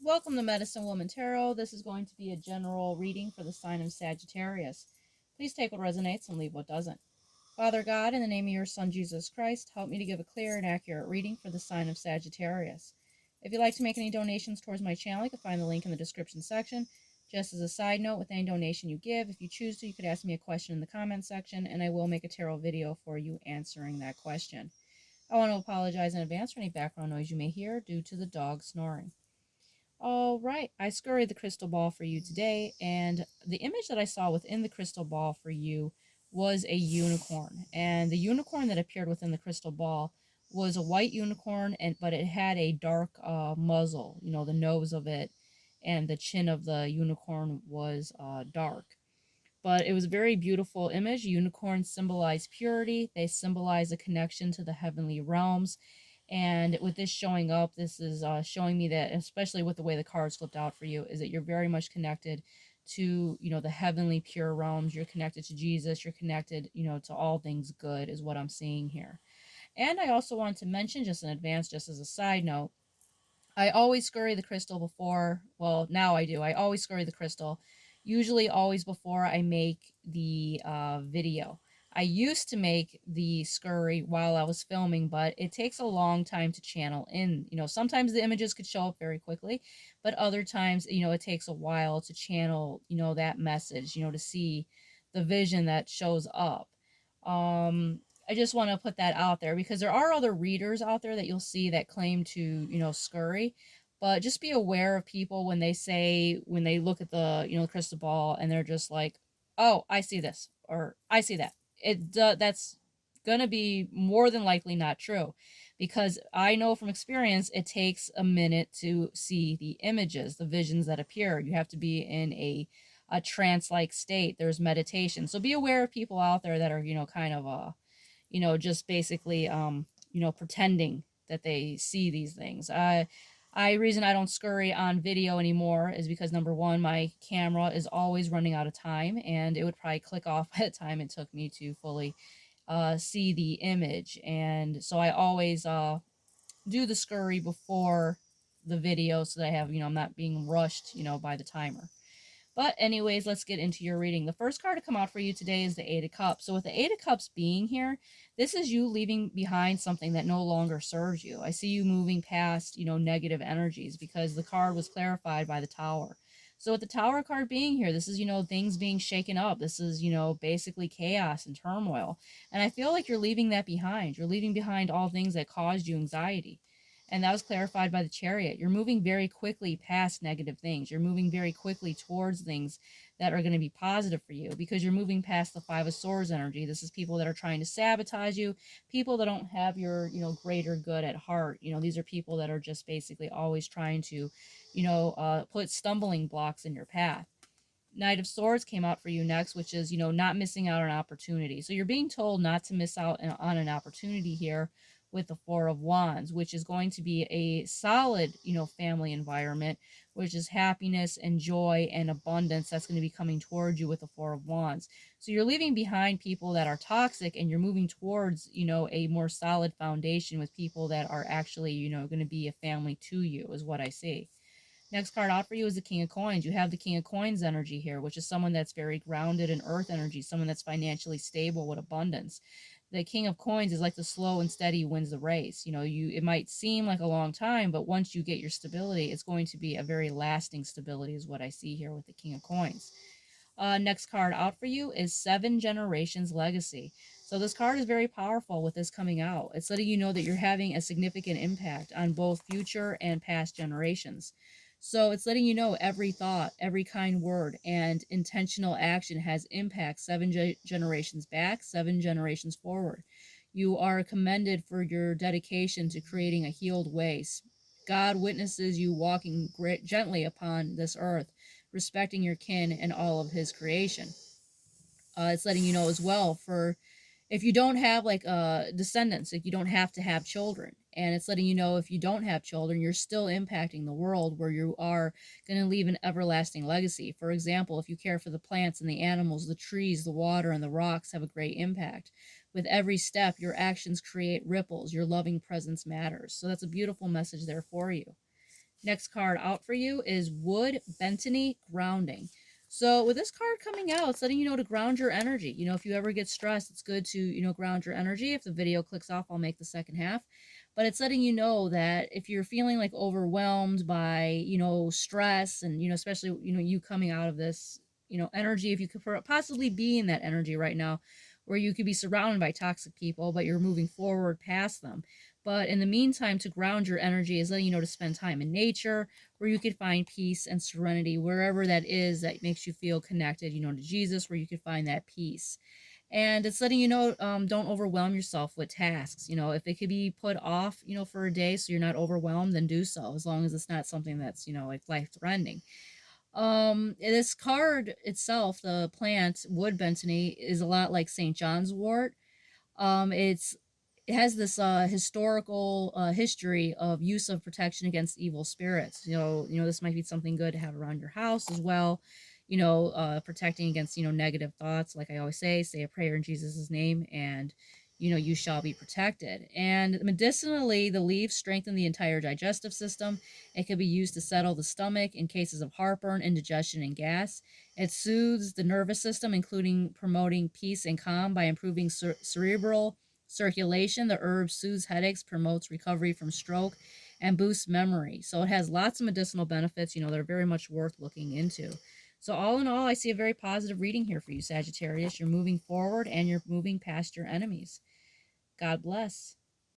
Welcome to Medicine Woman Tarot. This is going to be a general reading for the sign of Sagittarius. Please take what resonates and leave what doesn't. Father God, in the name of your Son Jesus Christ, help me to give a clear and accurate reading for the sign of Sagittarius. If you'd like to make any donations towards my channel, you can find the link in the description section. Just as a side note, with any donation you give, if you choose to, you could ask me a question in the comment section, and I will make a tarot video for you answering that question. I want to apologize in advance for any background noise you may hear due to the dog snoring. All right, I scurried the crystal ball for you today, and the image that I saw within the crystal ball for you was a unicorn. And the unicorn that appeared within the crystal ball was a white unicorn, but it had a dark muzzle. You know, the nose of it and the chin of the unicorn was dark. But it was a very beautiful image. Unicorns symbolize purity. They symbolize a connection to the heavenly realms. And with this showing up, this is showing me that, especially with the way the cards flipped out for you, is that you're very much connected to, the heavenly pure realms. You're connected to Jesus. You're connected, to all things good is what I'm seeing here. And I also want to mention, just in advance, just as a side note, I always scurry the crystal before, well, now I do. I always scurry the crystal, usually always before I make the video. I used to make the scurry while I was filming, but it takes a long time to channel in. Sometimes the images could show up very quickly, but other times, it takes a while to channel, that message, to see the vision that shows up. I just want to put that out there because there are other readers out there that you'll see that claim to, scurry. But just be aware of people when they look at the crystal ball and they're just like, oh, I see this or I see that. That's going to be more than likely not true because I know from experience it takes a minute to see the images, the visions that appear. You have to be in a trance-like state. There's meditation. So be aware of people out there that are, kind of just basically pretending that they see these things. Reason I don't scurry on video anymore is because number one, my camera is always running out of time, and it would probably click off by the time it took me to fully see the image. And so I always do the scurry before the video so that I have, I'm not being rushed, by the timer. But anyways, let's get into your reading. The first card to come out for you today is the Eight of Cups. So with the Eight of Cups being here, this is you leaving behind something that no longer serves you. I see you moving past, negative energies because the card was clarified by the Tower. So with the Tower card being here, this is, things being shaken up. This is, basically chaos and turmoil. And I feel like you're leaving that behind. You're leaving behind all things that caused you anxiety. And that was clarified by the Chariot. You're moving very quickly past negative things. You're moving very quickly towards things that are going to be positive for you because you're moving past the Five of Swords energy. This is people that are trying to sabotage you, people that don't have your, greater good at heart. These are people that are just basically always trying to, put stumbling blocks in your path. Knight of Swords came out for you next, which is, not missing out on an opportunity. So you're being told not to miss out on an opportunity here with the Four of Wands, which is going to be a solid, family environment, which is happiness and joy and abundance that's going to be coming towards you with the Four of Wands. So you're leaving behind people that are toxic and you're moving towards, a more solid foundation with people that are actually, going to be a family to you, is what I see. Next card out for you is the King of Coins. You have the King of Coins energy here, which is someone that's very grounded in earth energy, someone that's financially stable with abundance. The King of Coins is like the slow and steady wins the race. It might seem like a long time, but once you get your stability, it's going to be a very lasting stability is what I see here with the King of Coins. Next card out for you is Seven Generations Legacy. So this card is very powerful with this coming out. It's letting you know that you're having a significant impact on both future and past generations. So it's letting you know every thought, every kind word, and intentional action has impact generations back, 7 generations forward. You are commended for your dedication to creating a healed way. God witnesses you walking gently upon this earth, respecting your kin and all of his creation. It's letting you know as well for if you don't have like descendants, like you don't have to have children. And it's letting you know if you don't have children, you're still impacting the world where you are going to leave an everlasting legacy. For example, if you care for the plants and the animals, the trees, the water, and the rocks have a great impact. With every step, your actions create ripples. Your loving presence matters. So that's a beautiful message there for you. Next card out for you is Wood Bentony Grounding. So with this card coming out, it's letting you know to ground your energy. You know, if you ever get stressed, it's good to, ground your energy. If the video clicks off, I'll make the second half. But it's letting you know that if you're feeling like overwhelmed by, stress and, especially, you coming out of this, energy, if you could possibly be in that energy right now, where you could be surrounded by toxic people, but you're moving forward past them. But in the meantime, to ground your energy is letting you know to spend time in nature, where you could find peace and serenity, wherever that is that makes you feel connected, to Jesus, where you could find that peace. And it's letting you know, don't overwhelm yourself with tasks. If it could be put off, for a day so you're not overwhelmed, then do so, as long as it's not something that's, like life threatening. This card itself, the plant Wood Bentony, is a lot like St. John's wort. It has this historical history of use of protection against evil spirits. This might be something good to have around your house as well. Protecting against negative thoughts. Like I always say a prayer in Jesus' name, and you shall be protected. And medicinally, the leaves strengthen the entire digestive system. It can be used to settle the stomach in cases of heartburn, indigestion, and gas. It soothes the nervous system, including promoting peace and calm by improving cerebral circulation. The herb soothes headaches, promotes recovery from stroke, and boosts memory. So it has lots of medicinal benefits, that are very much worth looking into. So all in all, I see a very positive reading here for you, Sagittarius. You're moving forward and you're moving past your enemies. God bless.